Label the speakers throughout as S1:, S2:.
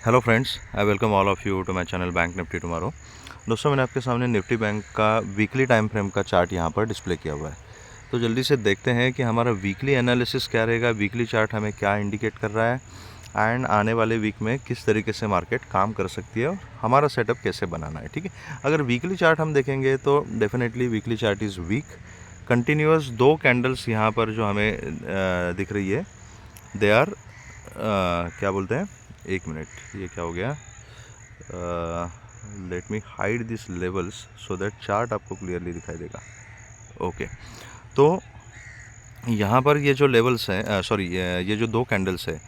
S1: Hello friends, I welcome all of you to my channel bank nifty tomorrow. दोस्तों, मैंने आपके सामने nifty bank का वीकली टाइम फ्रेम का चार्ट यहाँ पर डिस्प्ले किया हुआ है। तो जल्दी से देखते हैं कि हमारा वीकली एनालिसिस क्या रहेगा, वीकली चार्ट हमें क्या इंडिकेट कर रहा है एंड आने वाले वीक में किस तरीके से मार्केट काम कर सकती है और हमारा सेटअप कैसे बनाना है। ठीक है, अगर वीकली चार्ट हम देखेंगे तो definitely weekly chart is week. Continuous दो कैंडल्स यहाँ पर जो हमें दिख रही है, दे आर क्या बोलते हैं, एक मिनट, ये क्या हो गया, let me hide this levels so that chart आपको क्लियरली दिखाई देगा। ओके, तो यहाँ पर ये जो लेवल्स हैं, सॉरी, ये जो दो कैंडल्स है,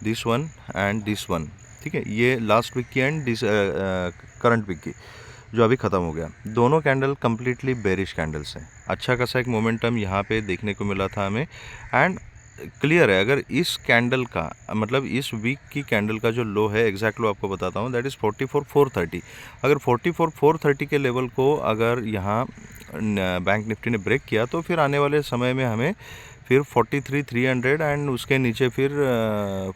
S1: this one and this one, ठीक है, ये लास्ट वीक की एंड दिस करंट वीक की जो अभी ख़त्म हो गया, दोनों कैंडल कम्प्लीटली बेरिश कैंडल्स हैं। अच्छा खासा एक मोमेंटम यहाँ पे देखने को मिला था हमें एंड क्लियर है, अगर इस कैंडल का मतलब इस वीक की कैंडल का जो लो है, एग्जैक्ट लो आपको बताता हूँ, दैट इज़ 44,430। अगर 44,430 के लेवल को अगर यहाँ बैंक निफ्टी ने ब्रेक किया तो फिर आने वाले समय में हमें फिर 43,300 एंड उसके नीचे फिर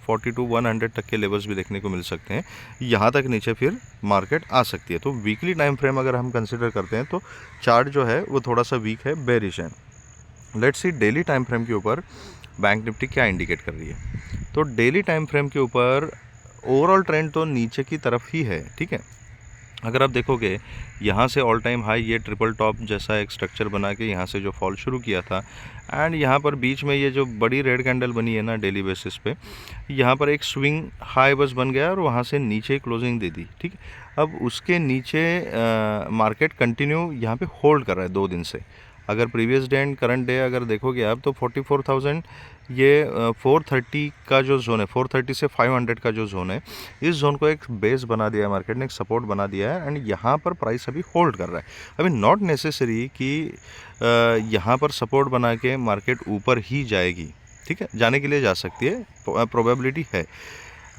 S1: 42,100 तक के लेवल्स भी देखने को मिल सकते हैं। यहाँ तक नीचे फिर मार्केट आ सकती है। तो वीकली टाइम फ्रेम अगर हम कंसिडर करते हैं तो चार्ट जो है वो थोड़ा सा वीक है, बेरिश है। Let's see daily time frame के ऊपर बैंक निफ्टी क्या इंडिकेट कर रही है। तो डेली टाइम फ्रेम के ऊपर ओवरऑल ट्रेंड तो नीचे की तरफ ही है। ठीक है, अगर आप देखोगे यहाँ से ऑल टाइम हाई, ये ट्रिपल टॉप जैसा एक स्ट्रक्चर बना के यहाँ से जो फॉल शुरू किया था एंड यहाँ पर बीच में ये जो बड़ी रेड कैंडल बनी है ना डेली बेसिस पे, यहाँ पर एक स्विंग हाई बस बन गया और वहाँ से नीचे क्लोजिंग दे दी। ठीक है, अब उसके नीचे मार्केट कंटिन्यू यहाँ पे होल्ड कर रहा है 2 दिन से। अगर previous day and current day अगर देखोगे आप तो 44,000 ये 430 का जो जोन है, 430 से 500 का जो जोन है, इस जोन को एक बेस बना दिया है मार्केट ने, एक सपोर्ट बना दिया है एंड यहाँ पर प्राइस अभी होल्ड कर रहा है। अभी नॉट नेसेसरी कि यहाँ पर सपोर्ट बना के मार्केट ऊपर ही जाएगी। ठीक है, जाने के लिए जा सकती है, प्रोबेबिलिटी है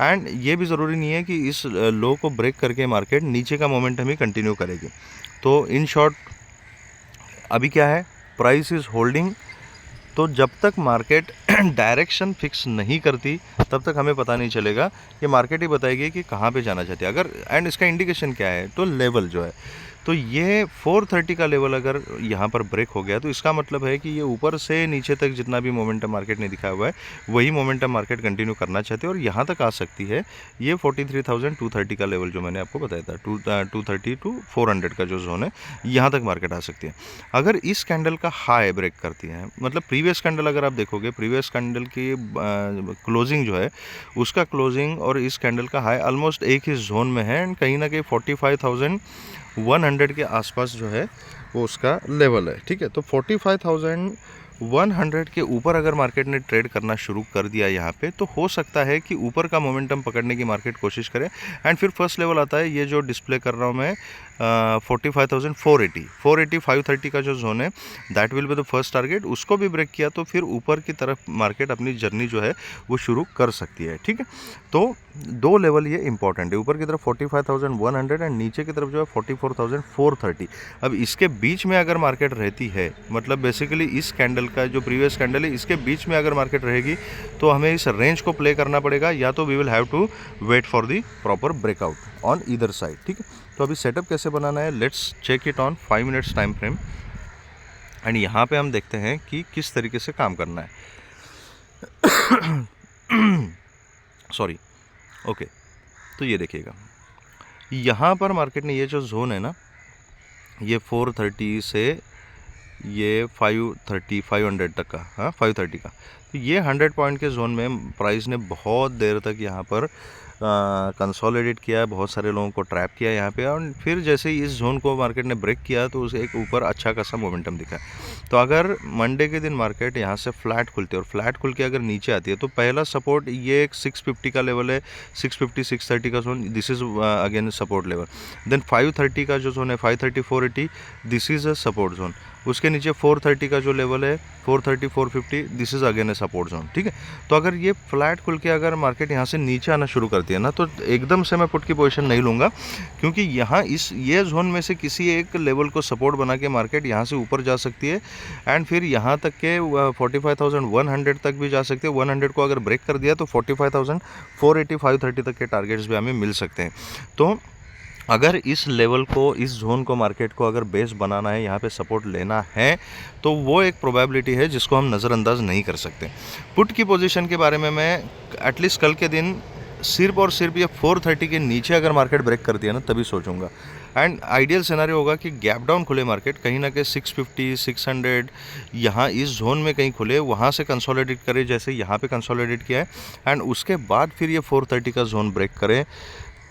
S1: एंड ये भी ज़रूरी नहीं है कि इस लो को ब्रेक करके मार्केट नीचे का मोमेंटम ही कंटिन्यू करेगी। तो इन शॉर्ट अभी क्या है, प्राइस इज़ होल्डिंग। तो जब तक मार्केट डायरेक्शन फिक्स नहीं करती तब तक हमें पता नहीं चलेगा, ये मार्केट ही बताएगी कि कहाँ पे जाना चाहती है। अगर एंड इसका इंडिकेशन क्या है, तो लेवल जो है, तो ये 430 का लेवल अगर यहाँ पर ब्रेक हो गया तो इसका मतलब है कि ये ऊपर से नीचे तक जितना भी मोमेंटम मार्केट ने दिखाया हुआ है वही मोमेंटम मार्केट कंटिन्यू करना चाहती है और यहाँ तक आ सकती है। ये 43,230 का लेवल जो मैंने आपको बताया था, 230 टू 400 का जो जोन है, यहाँ तक मार्केट आ सकती है। अगर इस कैंडल का हाई ब्रेक करती है, मतलब प्रीवियस कैंडल अगर आप देखोगे, प्रीवियस कैंडल की क्लोजिंग जो है, उसका क्लोजिंग और इस कैंडल का हाई ऑलमोस्ट एक ही जोन में है एंड कहीं ना कहीं 45,100 के आसपास जो है वो उसका लेवल है। ठीक है, तो 45,100 के ऊपर अगर मार्केट ने ट्रेड करना शुरू कर दिया यहाँ पे, तो हो सकता है कि ऊपर का मोमेंटम पकड़ने की मार्केट कोशिश करे एंड फिर फर्स्ट लेवल आता है, ये जो डिस्प्ले कर रहा हूँ मैं, 45,480, 530 का जो जोन है, that will be the first target. उसको भी ब्रेक किया तो फिर ऊपर की तरफ मार्केट अपनी जर्नी जो है वो शुरू कर सकती है। ठीक है, तो दो लेवल ये इंपॉर्टेंट है, ऊपर की तरफ 45,100 एंड नीचे की तरफ जो है 44,430। अब इसके बीच में अगर मार्केट रहती है, मतलब बेसिकली इस कैंडल का जो प्रीवियस कैंडल है इसके बीच में अगर मार्केट रहेगी तो हमें इस रेंज को प्ले करना पड़ेगा, या तो we will have to wait for the proper breakout on either side. ठीक है, तो अभी सेटअप कैसे बनाना है, let's check it on 5 minutes time frame and यहाँ पे हम देखते हैं कि किस तरीके से काम करना है। सॉरी, ओके, तो ये देखिएगा, यहाँ पर मार्केट ने ये जो जोन है ना, ये 430 से ये 530 500 तक का, हाँ 530 का, तो ये 100 पॉइंट के जोन में प्राइस ने बहुत देर तक यहाँ पर कंसोलिडेट किया है, बहुत सारे लोगों को ट्रैप किया यहाँ पे और फिर जैसे ही इस जोन को मार्केट ने ब्रेक किया तो उसे एक ऊपर अच्छा खासा मोमेंटम दिखा। तो अगर मंडे के दिन मार्केट यहाँ से फ्लैट खुलती है और फ्लैट खुल के अगर नीचे आती है तो पहला सपोर्ट ये एक 650 का लेवल है, 650 630 का zone, this is again support level. Then 530 का जो जोन है, 530 480, this is a support zone. उसके नीचे 430 का जो लेवल है, 430 450 this is again a support zone, ठीक है। तो अगर ये फ्लैट खुल के अगर मार्केट यहाँ से नीचे आना शुरू करती है ना, तो एकदम से मैं पुट की पोजीशन नहीं लूँगा, क्योंकि यहाँ ये जोन में से किसी एक लेवल को सपोर्ट बना के मार्केट यहाँ से ऊपर जा सकती है एंड फिर यहाँ तक के 45,100 तक भी जा सकती है। 100 को अगर ब्रेक कर दिया तो 45,480 530 तक के टारगेट्स भी हमें मिल सकते हैं। तो अगर इस लेवल को, इस जोन को, मार्केट को अगर बेस बनाना है, यहाँ पे सपोर्ट लेना है, तो वो एक प्रोबेबिलिटी है जिसको हम नज़रअंदाज नहीं कर सकते। पुट की पोजीशन के बारे में मैं एटलीस्ट कल के दिन सिर्फ और सिर्फ ये 430 के नीचे अगर मार्केट ब्रेक कर दिया ना तभी सोचूंगा। एंड आइडियल सिनेरियो होगा कि गैप डाउन खुले मार्केट, कहीं ना कहीं 650 600 यहाँ इस जोन में कहीं खुले, वहाँ से कंसोलिडेट करे जैसे यहाँ पे कंसोलिडेट किया है, एंड उसके बाद फिर ये 430 का जोन ब्रेक करे,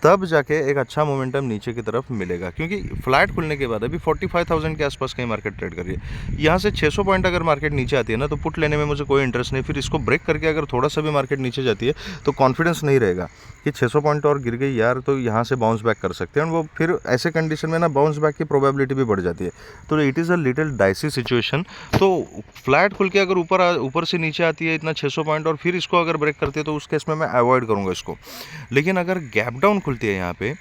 S1: तब जाके एक अच्छा मोमेंटम नीचे की तरफ मिलेगा। क्योंकि फ्लैट खुलने के बाद अभी 45,000 के आसपास कहीं मार्केट ट्रेड कर रही है। यहाँ से 600 पॉइंट अगर मार्केट नीचे आती है ना, तो पुट लेने में मुझे कोई इंटरेस्ट नहीं। फिर इसको ब्रेक करके अगर थोड़ा सा भी मार्केट नीचे जाती है तो कॉन्फिडेंस नहीं रहेगा कि 600 पॉइंट और गिर गई यार, तो यहाँ से बाउंस बैक कर सकते हैं। और वो फिर ऐसे कंडीशन में ना बाउंस बैक की प्रोबेबिलिटी भी बढ़ जाती है। तो it is a little dicey situation. तो फ्लैट खुल के अगर ऊपर से नीचे आती है इतना 600 पॉइंट और फिर इसको अगर ब्रेक करती है, तो उस केस में मैं अवॉइड करूँगा इसको। लेकिन अगर गैप डाउन खुलती है यहाँ पे,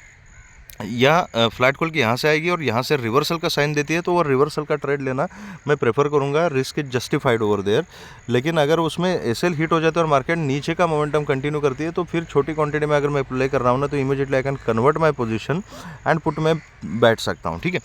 S1: या फ्लैट खोल के यहाँ से आएगी और यहाँ से रिवर्सल का साइन देती है, तो वो रिवर्सल का ट्रेड लेना मैं प्रेफर करूँगा। Risk is justified over there. लेकिन अगर उसमें एसएल हिट हो जाता है और मार्केट नीचे का मोमेंटम कंटिन्यू करती है, तो फिर छोटी क्वांटिटी में अगर मैं प्ले कर रहा हूँ ना, तो immediately I can convert my position and put में बैठ सकता हूँ, ठीक है।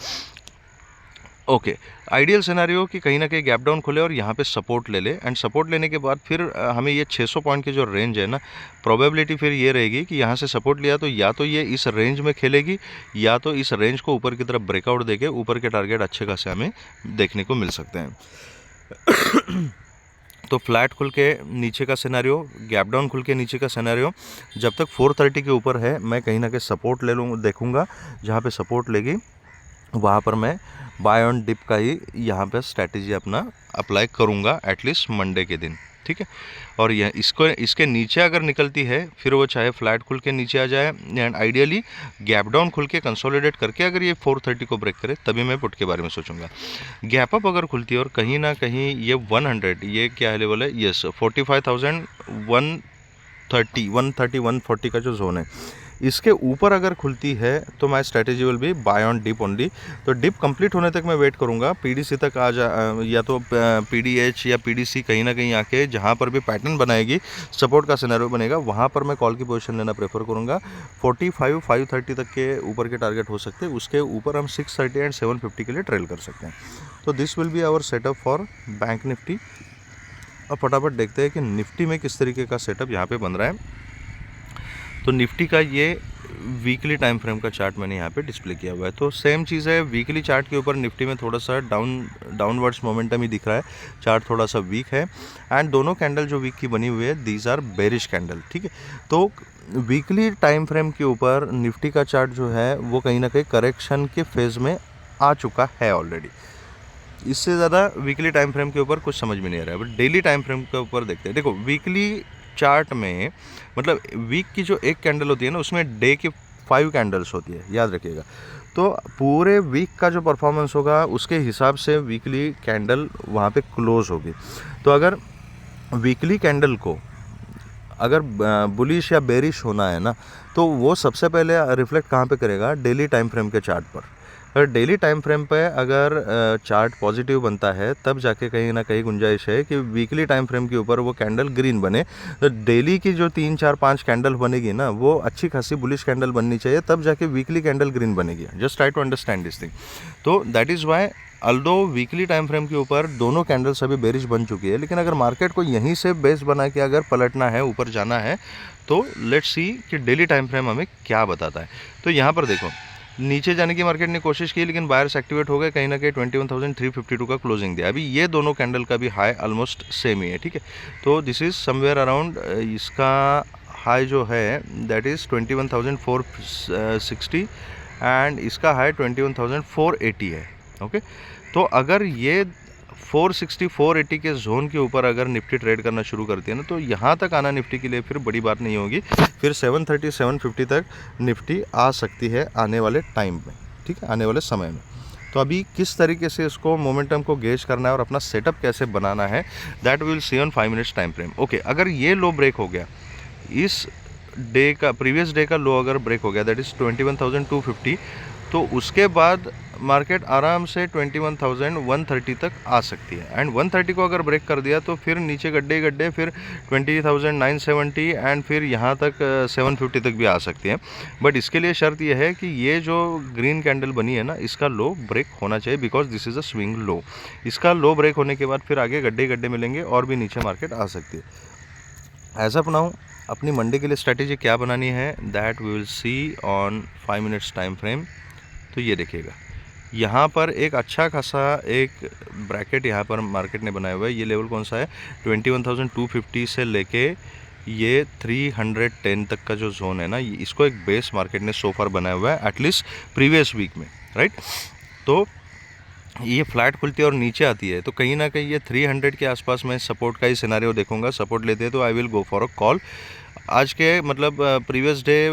S1: ओके, आइडियल सिनेरियो कि कहीं ना कहीं गैप डाउन खुले और यहाँ पे सपोर्ट ले ले, एंड सपोर्ट लेने के बाद फिर हमें ये 600 पॉइंट की जो रेंज है ना, प्रोबेबिलिटी फिर ये रहेगी कि यहाँ से सपोर्ट लिया तो या तो ये इस रेंज में खेलेगी, या तो इस रेंज को ऊपर की तरफ ब्रेकआउट देके ऊपर के टारगेट अच्छे खासे हमें देखने को मिल सकते हैं। तो फ्लैट खुल के नीचे का सिनेरियो, गैप डाउन खुल के नीचे का सिनेरियो, जब तक 430 के ऊपर है मैं कहीं ना कहीं सपोर्ट ले लूँगा, देखूँगा। जहाँ पे सपोर्ट लेगी वहाँ पर मैं बाय ऑन डिप का ही यहाँ पे स्ट्रैटेजी अपना अप्लाई करूँगा एटलीस्ट मंडे के दिन, ठीक है। और यह इसके नीचे अगर निकलती है, फिर वो चाहे फ्लैट खुल के नीचे आ जाए, एंड आइडियली गैप डाउन खुल के कंसोलिडेट करके अगर ये 430 को ब्रेक करे, तभी मैं पुट के बारे में सोचूंगा। गैप अप अगर खुलती है और कहीं ना कहीं ये 100, ये क्या लेवल है, यस 45,130 130 140 का जो जोन है, इसके ऊपर अगर खुलती है तो my strategy will be buy on dip only. तो डिप कंप्लीट होने तक मैं वेट करूंगा, पीडीसी तक आ जा, या तो पीडीएच या पीडीसी कहीं ना कहीं आके जहां पर भी पैटर्न बनाएगी, सपोर्ट का सिनेरियो बनेगा, वहां पर मैं कॉल की पोजीशन लेना प्रेफर करूंगा। 45 530 तक के ऊपर के टारगेट हो सकते हैं, उसके ऊपर हम 630 एंड 750 के लिए ट्रेल कर सकते हैं। तो this will be our setup for bank nifty. अब फटाफट देखते हैं कि निफ्टी में किस तरीके का सेटअप यहाँ पे बन रहा है। तो निफ्टी का ये वीकली टाइम फ्रेम का चार्ट मैंने यहाँ पे डिस्प्ले किया हुआ है। तो सेम चीज़ है, वीकली चार्ट के ऊपर निफ्टी में थोड़ा सा डाउनवर्ड्स मोमेंटम ही दिख रहा है, चार्ट थोड़ा सा वीक है, एंड दोनों कैंडल जो वीक की बनी हुई है दीज आर बेरिश कैंडल, ठीक है। तो वीकली टाइम फ्रेम के ऊपर निफ्टी का चार्ट जो है वो कहीं ना कहीं करेक्शन के फेज़ में आ चुका है ऑलरेडी। इससे ज़्यादा वीकली टाइम फ्रेम के ऊपर कुछ समझ में नहीं आ रहा है, बट डेली टाइम फ्रेम के ऊपर देखते हैं। देखो वीकली चार्ट में मतलब वीक की जो एक कैंडल होती है ना, उसमें डे की 5 कैंडल्स होती है, याद रखिएगा। तो पूरे वीक का जो परफॉर्मेंस होगा उसके हिसाब से वीकली कैंडल वहाँ पे क्लोज होगी। तो अगर वीकली कैंडल को अगर बुलिश या बेरिश होना है ना, तो वो सबसे पहले रिफ्लेक्ट कहाँ पे करेगा, डेली टाइम फ्रेम के चार्ट पर। अगर डेली टाइम फ्रेम पे अगर चार्ट पॉजिटिव बनता है, तब जाके कहीं ना कहीं गुंजाइश है कि वीकली टाइम फ्रेम के ऊपर वो कैंडल ग्रीन बने। तो डेली की जो 3 4 5 कैंडल बनेगी ना, वो अच्छी खासी बुलिश कैंडल बननी चाहिए, तब जाके वीकली कैंडल ग्रीन बनेगी। Just try to understand this thing. तो that is why although weekly time frame के ऊपर दोनों कैंडल्स अभी बेरिश बन चुकी है, लेकिन अगर मार्केट को यहीं से बेस बना के अगर पलटना है, ऊपर जाना है, तो लेट्स सी कि डेली टाइम फ्रेम हमें क्या बताता है। तो यहाँ पर देखो, नीचे जाने की मार्केट ने कोशिश की, लेकिन बायर्स एक्टिवेट हो गए, कहीं ना कहीं 21,352 का क्लोजिंग दिया। अभी ये दोनों कैंडल का भी हाई ऑलमोस्ट सेम ही है, ठीक है। तो दिस इज़ समवेयर अराउंड, इसका हाई जो है दैट इज़ 21,460 एंड इसका हाई 21,480 है, ओके। तो अगर ये 460 480 के जोन के ऊपर अगर निफ्टी ट्रेड करना शुरू करती है ना, तो यहाँ तक आना निफ्टी के लिए फिर बड़ी बात नहीं होगी। फिर 730 750 तक निफ्टी आ सकती है आने वाले टाइम में, ठीक है, आने वाले समय में। तो अभी किस तरीके से इसको मोमेंटम को गेज करना है और अपना सेटअप कैसे बनाना है, that will see on 5 minutes time frame. Okay, अगर ये लो ब्रेक हो गया, इस डे का प्रीवियस डे का लो अगर ब्रेक हो गया, दैट इज़ 21,250, तो उसके बाद मार्केट आराम से 21,130 तक आ सकती है। एंड 130 को अगर ब्रेक कर दिया तो फिर नीचे गड्ढे फिर 20,970 एंड फिर यहाँ तक 750 तक भी आ सकती है। बट इसके लिए शर्त यह है कि ये जो ग्रीन कैंडल बनी है ना, इसका लो ब्रेक होना चाहिए, because this is a swing low. इसका लो ब्रेक होने के बाद फिर आगे गड्ढे मिलेंगे और भी नीचे मार्केट आ सकती है। एज ऑफ नाउ अपनी मंडे के लिए स्ट्रैटेजी क्या बनानी है, that we will see on 5 minutes time frame. तो ये देखिएगा, यहाँ पर एक अच्छा खासा एक ब्रैकेट यहाँ पर मार्केट ने बनाया हुआ है। ये लेवल कौन सा है, 21,250 से लेके ये 310 तक का जो जोन है ना, इसको एक बेस मार्केट ने सो फार बनाया हुआ है, एटलीस्ट प्रीवियस वीक में, राइट। तो ये फ्लैट खुलती है और नीचे आती है, तो कहीं ना कहीं ये 300 के आसपास मैं सपोर्ट का ही सिनेरियो देखूंगा। सपोर्ट लेते हैं तो आई will go for a call. आज के मतलब प्रीवियस डे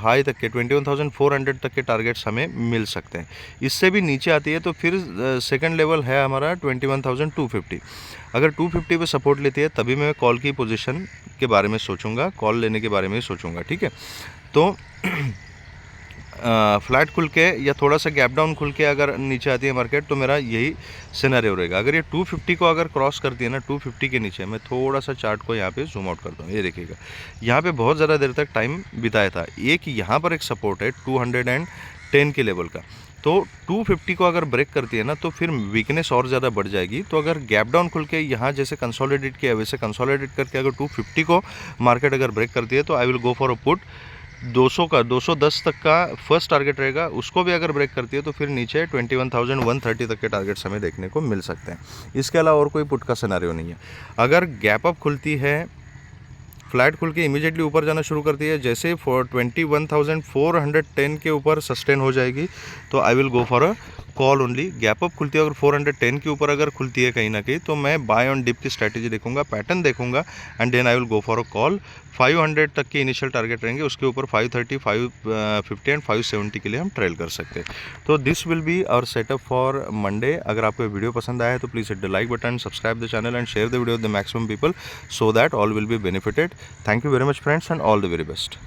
S1: हाई तक के 21,400 तक के टारगेट्स हमें मिल सकते हैं। इससे भी नीचे आती है तो फिर सेकंड लेवल है हमारा 21,250। अगर 250 पे सपोर्ट लेती है तभी मैं कॉल की पोजीशन के बारे में सोचूंगा, कॉल लेने के बारे में सोचूंगा, ठीक है। तो फ्लैट खुल के या थोड़ा सा गैप डाउन खुल के अगर नीचे आती है मार्केट, तो मेरा यही सिनेरियो रहेगा। अगर ये 250 को अगर क्रॉस करती है ना, 250 के नीचे, मैं थोड़ा सा चार्ट को यहाँ पे जूम आउट करता हूँ। ये देखिएगा, यहाँ पे बहुत ज़्यादा देर तक टाइम बिताया था। एक यहाँ पर एक सपोर्ट है 210 के लेवल का, तो 250 को अगर ब्रेक करती है ना, तो फिर वीकनेस और ज़्यादा बढ़ जाएगी। तो अगर गैप डाउन खुल के यहाँ जैसे कंसोलिडेट किया, वैसे कंसोलिडेट करके अगर 250 को मार्केट अगर ब्रेक करती है, तो आई will go for a put. 210 तक का फर्स्ट टारगेट रहेगा, उसको भी अगर ब्रेक करती है तो फिर नीचे 21,130 तक के टारगेट्स हमें देखने को मिल सकते हैं। इसके अलावा और कोई पुट का सिनेरियो नहीं है। अगर गैप अप खुलती है, फ्लैट खुल के इमीडिएटली ऊपर जाना शुरू करती है, जैसे 21,410 के ऊपर सस्टेन हो जाएगी, तो आई will go for a call only. Gap up खुलती है अगर 410 के ऊपर अगर खुलती है कहीं ना कहीं, तो मैं बाय ऑन डिप की स्ट्रैटेजी देखूंगा, पैटर्न देखूंगा, and then I will go for a call. 500 तक के इनिशियल टारगेट रहेंगे, उसके ऊपर 530, 550 एंड 570 के लिए हम ट्रेल कर सकते हैं। तो this will be our setup for Monday. अगर आपको वीडियो पसंद आया है तो please hit the like button, subscribe the channel and share the video with the maximum people, so that all will be benefited. Thank you very much friends and all the very best.